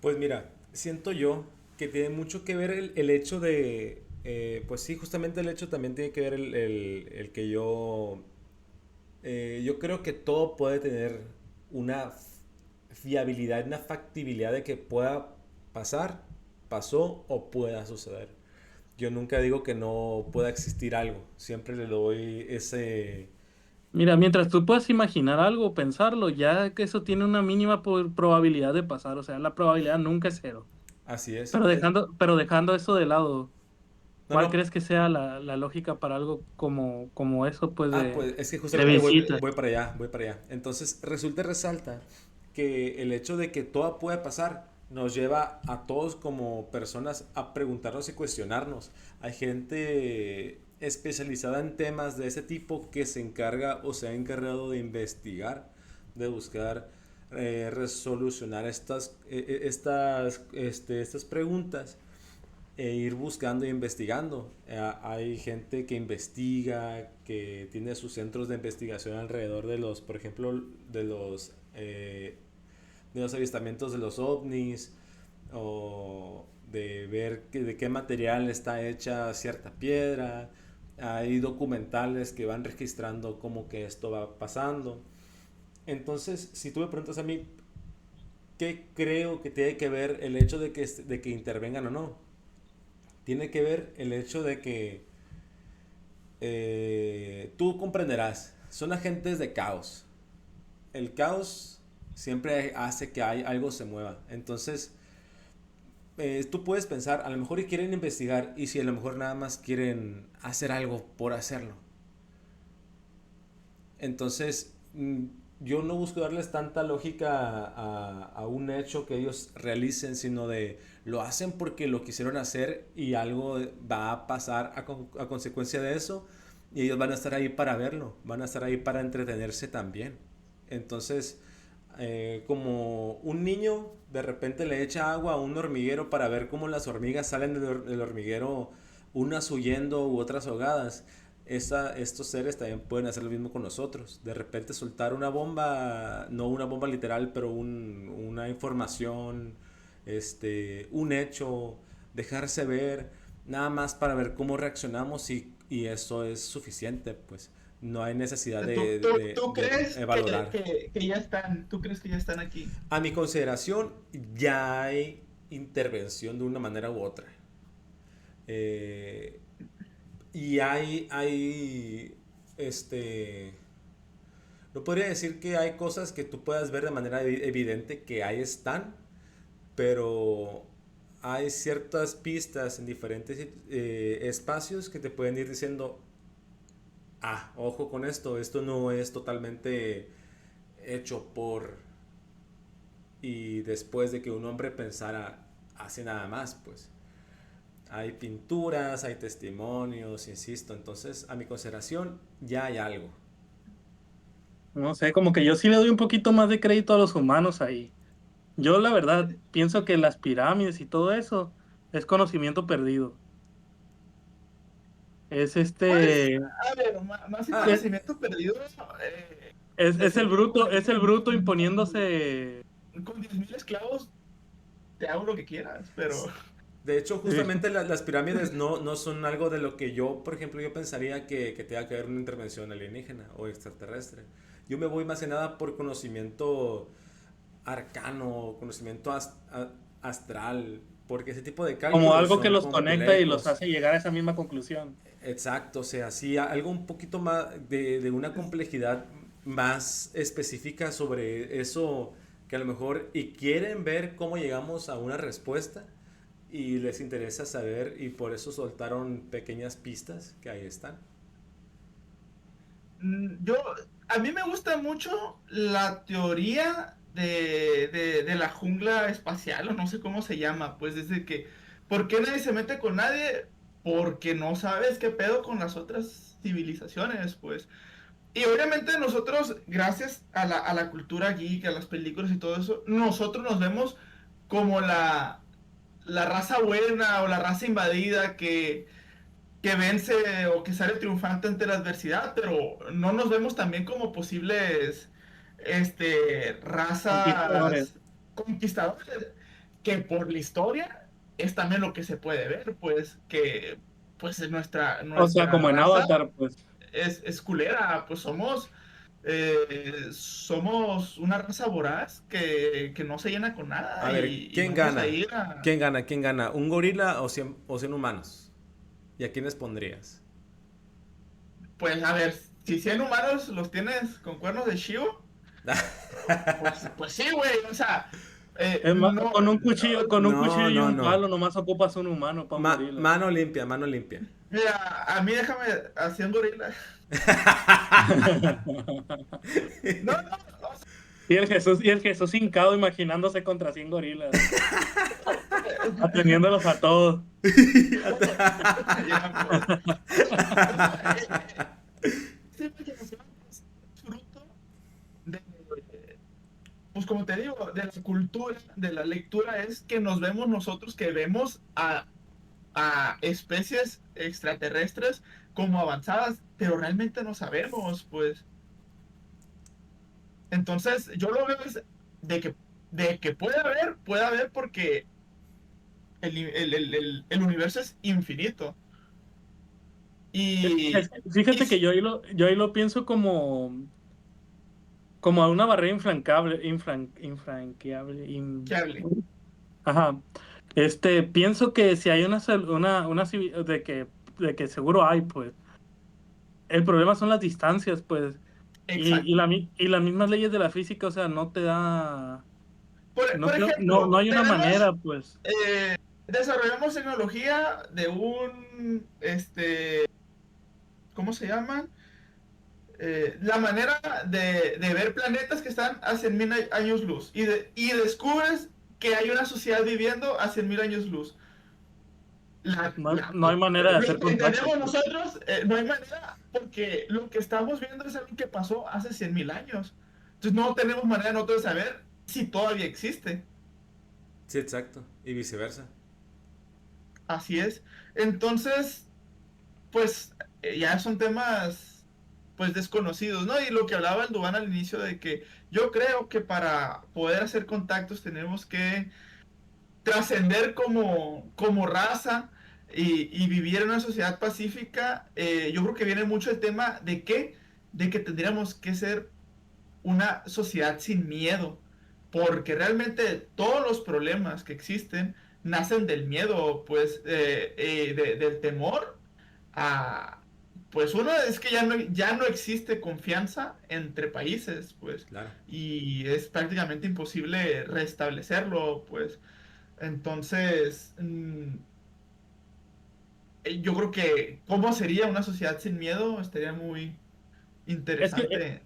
Pues mira, siento yo que tiene mucho que ver el hecho de, pues sí, justamente el hecho también tiene que ver el que yo creo que todo puede tener una fiabilidad, una factibilidad de que pueda pasar, pasó o pueda suceder. Yo nunca digo que no pueda existir algo, siempre le doy ese... mira, mientras tú puedas imaginar algo, pensarlo, ya que eso tiene una mínima probabilidad de pasar, o sea, la probabilidad nunca es cero. Así es. Pero dejando eso de lado, No, ¿cuál no. crees que sea la lógica para algo como eso, pues, Ah, pues es que de justamente visita? voy para allá, voy para allá. Entonces, resulta y resalta que el hecho de que todo puede pasar nos lleva a todos como personas a preguntarnos y cuestionarnos. Hay gente especializada en temas de ese tipo que se encarga o se ha encargado de investigar, de buscar resolucionar estas preguntas e ir buscando e investigando. Hay gente que investiga, que tiene sus centros de investigación alrededor de los, por ejemplo, de los avistamientos de los ovnis o de ver de qué material está hecha cierta piedra. Hay documentales que van registrando cómo que esto va pasando. Entonces, si tú me preguntas a mí, ¿qué creo que tiene que ver el hecho de que intervengan o no? Tiene que ver el hecho de que tú comprenderás, son agentes de caos. El caos siempre hace que algo se mueva. Entonces, tú puedes pensar, a lo mejor quieren investigar y si a lo mejor nada más quieren hacer algo por hacerlo. Entonces, yo no busco darles tanta lógica a un hecho que ellos realicen, sino de lo hacen porque lo quisieron hacer y algo va a pasar a consecuencia de eso y ellos van a estar ahí para verlo, van a estar ahí para entretenerse también. Entonces, como un niño de repente le echa agua a un hormiguero para ver cómo las hormigas salen del hormiguero, unas huyendo u otras ahogadas. Estos seres también pueden hacer lo mismo con nosotros. De repente soltar una bomba, no una bomba literal, pero una información, un hecho, dejarse ver, nada más para ver cómo reaccionamos y eso es suficiente, pues no hay necesidad ¿Tú crees de valorar. que ya están, tú crees que ya están aquí? A mi consideración, ya hay intervención de una manera u otra. Eh, y este, no podría decir que hay cosas que tú puedas ver de manera evidente que ahí están, pero hay ciertas pistas en diferentes espacios que te pueden ir diciendo, ah, ojo con esto no es totalmente hecho por y después de que un hombre pensara, así nada más, pues. Hay pinturas, hay testimonios, insisto. Entonces, a mi consideración, ya hay algo. No sé, como que yo sí le doy un poquito más de crédito a los humanos ahí. Yo la verdad pienso que las pirámides y todo eso es conocimiento perdido. Es Pues, este, a ver, más que Ah, es, conocimiento perdido, es, de es el seguro bruto, es el bruto imponiéndose. con 10.000 esclavos te hago lo que quieras, pero de hecho, Sí. justamente las pirámides no son algo de lo que yo, por ejemplo, yo pensaría que tenga que haber una intervención alienígena o extraterrestre. Yo me voy más que nada por conocimiento arcano, conocimiento astral, porque ese tipo de Como cálculos algo que son los conecta y los complejos. hace llegar a esa misma conclusión. Exacto, o sea, sí, algo un poquito más de una complejidad más específica sobre eso que a lo mejor y quieren ver cómo llegamos a una respuesta y les interesa saber y por eso soltaron pequeñas pistas que ahí están. yo, a mí me gusta mucho la teoría de la jungla espacial, o no sé cómo se llama, pues desde que, ¿por qué nadie se mete con nadie? Porque no sabes qué pedo con las otras civilizaciones, pues. Y obviamente nosotros, gracias a la cultura geek, a las películas y todo eso, nosotros nos vemos como la raza buena o la raza invadida que vence o que sale triunfante ante la adversidad, pero no nos vemos también como posibles Conquistadores. razas conquistadoras, que por la historia es también lo que se puede ver, pues que pues O sea, nuestra como en raza Avatar, pues. es culera, pues somos una raza voraz que no se llena con A nada ver, y ¿quién vamos a gana? ir a... ¿Quién gana? ¿Quién gana? ¿Un gorila o 100 humanos? ¿Y a quiénes pondrías? Pues a ver, si 100 humanos los tienes con cuernos de chivo, pues sí, güey, o sea, Es más, no, con un cuchillo No, y no, un no. palo, nomás ocupas un humano para morirle. Mano limpia, mano limpia. mira, a mí déjame así un gorila. No, no, o sea, Y el Jesús hincado imaginándose contra 100 gorilas, atendiéndolos a todos. ya, pues, o sea, esta imaginación es fruto de, pues como te digo, de la cultura, de la lectura, es que nos vemos nosotros, que vemos a especies extraterrestres como avanzadas, pero realmente no sabemos, pues. Entonces, yo lo veo es de que, de que puede haber porque el universo es infinito. Y, y Fíjate que yo ahí lo pienso como a una barrera infrancable, infranqueable. que hable. Ajá. Pienso que si hay de que seguro hay, pues. El problema son las distancias, pues. Exacto. Y las mismas leyes de la física, o sea, no te da. Por No ejemplo, hay una manera, pues. desarrollamos tecnología de ¿cómo se llama? La manera de ver planetas que están a 100.000 años luz y descubres que hay una sociedad viviendo a 100.000 años luz. No hay manera de Lo hacer que contacto, entendemos pues. nosotros, no hay manera, porque lo que estamos viendo es algo que pasó hace 100.000 años. Entonces no tenemos manera nosotros de saber si todavía existe. Sí, exacto. Y viceversa. Así es. Entonces, pues ya son temas pues desconocidos, ¿no? Y lo que hablaba el Duván al inicio de que yo creo que para poder hacer contactos tenemos que trascender como raza y vivir en una sociedad pacífica. Yo creo que viene mucho el tema de que tendríamos que ser una sociedad sin miedo, porque realmente todos los problemas que existen nacen del miedo, pues del temor a... Pues uno es que ya no existe confianza entre países, pues, Claro. y es prácticamente imposible restablecerlo, pues. Entonces, yo creo que cómo sería una sociedad sin miedo estaría muy Es que, interesante.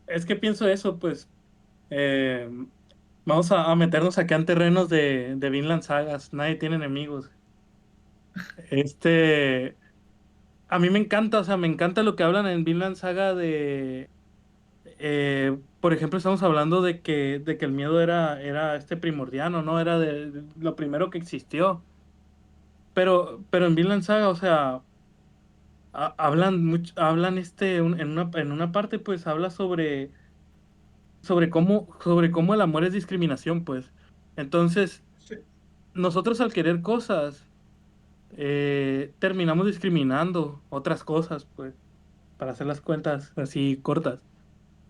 es que pienso eso, pues. eh, Vamos a meternos acá en terrenos de Vinland Sagas. Nadie tiene enemigos. Este, a mí me encanta, o sea, me encanta lo que hablan en Vinland Saga de, por ejemplo, estamos hablando de que el miedo era este primordiano, ¿no? Era de lo primero que existió. Pero en Vinland Saga, o sea, hablan mucho, hablan en una parte, pues, habla sobre cómo el amor es discriminación, pues. Entonces, Sí. nosotros al querer cosas, terminamos discriminando otras cosas, pues, para hacer las cuentas así cortas.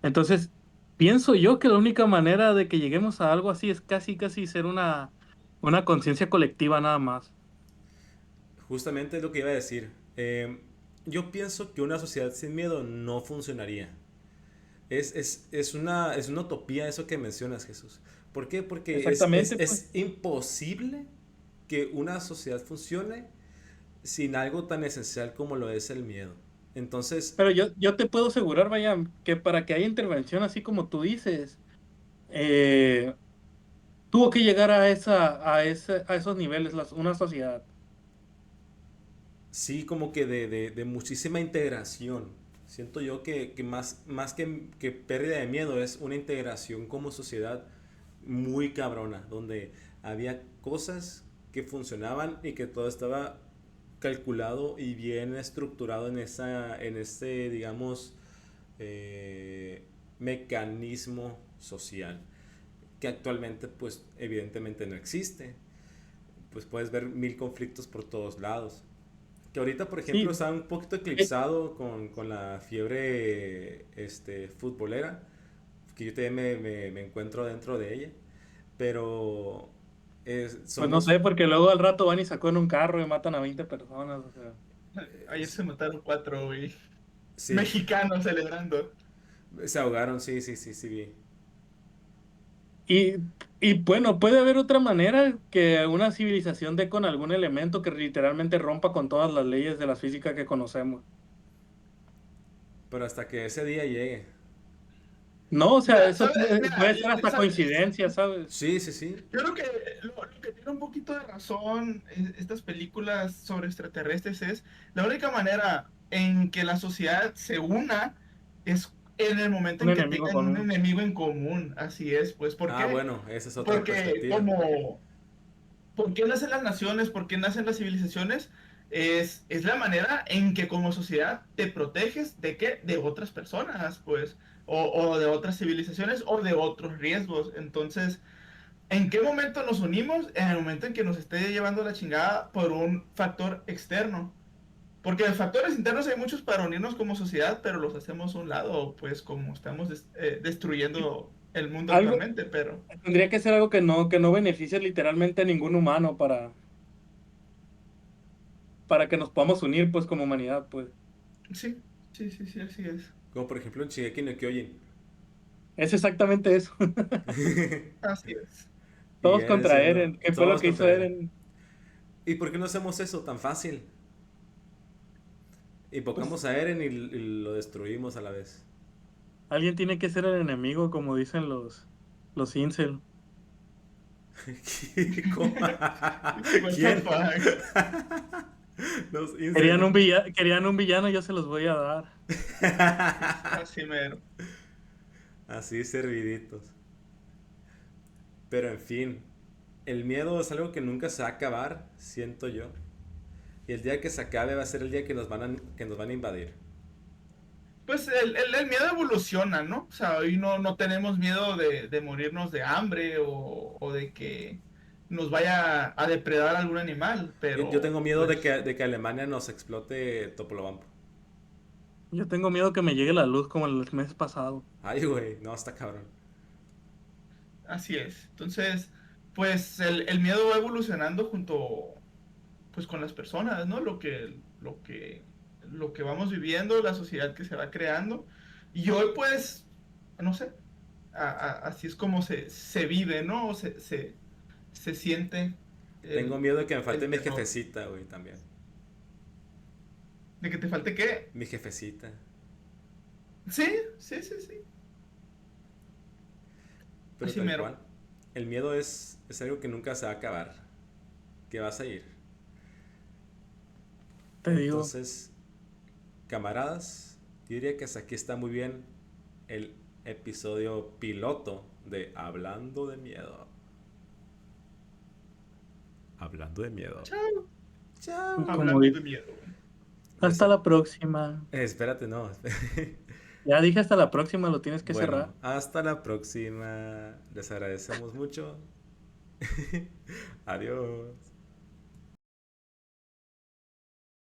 Entonces, pienso yo que la única manera de que lleguemos a algo así es casi, casi ser una conciencia colectiva nada más. Justamente es lo que iba a decir. Yo pienso que una sociedad sin miedo no funcionaría. Es una utopía eso que mencionas, Jesús. ¿Por qué? Porque es, es, Exactamente, pues. es imposible que una sociedad funcione sin algo tan esencial como lo es el miedo. Entonces, Pero yo te puedo asegurar, vaya, que para que haya intervención así como tú dices, eh, tuvo que llegar a esos niveles una sociedad. sí, como que de muchísima integración. Siento yo que más que pérdida de miedo es una integración como sociedad muy cabrona, donde había cosas que funcionaban y que todo estaba calculado y bien estructurado en este, digamos, mecanismo social, que actualmente, pues, evidentemente no existe. Pues puedes ver mil conflictos por todos lados. Que ahorita, por ejemplo, Sí, está un poquito eh, eclipsado con la fiebre futbolera, que yo también me encuentro dentro de ella, pero pues no sé, somos, porque luego al rato van y sacan un carro y matan a 20 personas, o sea. Ayer se mataron 4, güey. sí, Mexicanos celebrando. se ahogaron, sí, sí, sí, sí, vi. Y, y bueno, puede haber otra manera que una civilización dé con algún elemento que literalmente rompa con todas las leyes de la física que conocemos. Pero hasta que ese día llegue. No, o sea, Mira, eso ¿sabes? puede Mira, ser hasta ¿sabes? coincidencia, ¿sabes? Sí, sí, sí. Yo creo que lo que tiene un poquito de razón estas películas sobre extraterrestres es la única manera en que la sociedad se una es en el momento Un en que enemigo tengan un común. enemigo en común. Así es, pues, ¿por Ah, qué? bueno, esa es otra Porque perspectiva. como ¿por qué nacen las naciones? ¿Por qué nacen las civilizaciones? Es la manera en que como sociedad te proteges de qué? De otras personas, pues, o de otras civilizaciones o de otros riesgos. Entonces, ¿en qué momento nos unimos? En el momento en que nos esté llevando la chingada por un factor externo. Porque de factores internos hay muchos para unirnos como sociedad, pero los hacemos a un lado, pues como estamos destruyendo el mundo Algo, actualmente, pero tendría que ser algo que no beneficie literalmente a ningún humano para que nos podamos unir, pues, como humanidad, pues. sí, sí, sí, sí, así es. Como por ejemplo en Shingeki no Kyojin. Es exactamente eso. Así es. Y Todos Eren contra siendo Eren. ¿Qué fue lo todos que hizo contra Eren. Eren? ¿Y por qué no hacemos eso tan fácil? Pues Invocamos a Eren y lo destruimos a la vez. alguien tiene que ser el enemigo, como dicen los incel. ¿Cómo? What the ¿Quién? fuck? Los Querían incels. un villano, yo se los voy a dar. Así mero. Así serviditos. Pero en fin, el miedo es algo que nunca se va a acabar, siento yo. Y el día que se acabe va a ser el día que nos van a invadir. Pues el miedo evoluciona, ¿no? O sea, hoy no tenemos miedo de morirnos de hambre o de que nos vaya a depredar algún animal, Yo pero tengo miedo de que, pues de que Alemania nos explote Topolobampo. Yo tengo miedo que me llegue la luz como el mes pasado. Ay, güey, no, está cabrón. así es. Entonces, pues el miedo va evolucionando junto, pues con las personas, ¿no? Lo que vamos viviendo, la sociedad que se va creando. Y hoy, pues, no sé, así es como se vive, ¿no? Se siente Tengo miedo de que me falte el mi terror. jefecita, güey, también. ¿De que te falte qué? Mi jefecita. Sí, sí, sí, sí. Pero Así tal mero. cual. el miedo es algo que nunca se va a acabar, que va a seguir. Te digo, Entonces, camaradas, yo diría que hasta aquí está muy bien el episodio piloto de Hablando de Miedo. Hablando de miedo. Chao. Chao. como Hablando di- de miedo. hasta la próxima. Espérate, no. Ya dije hasta la próxima, lo tienes que cerrar. Bueno, hasta la próxima. Les agradecemos mucho. Adiós.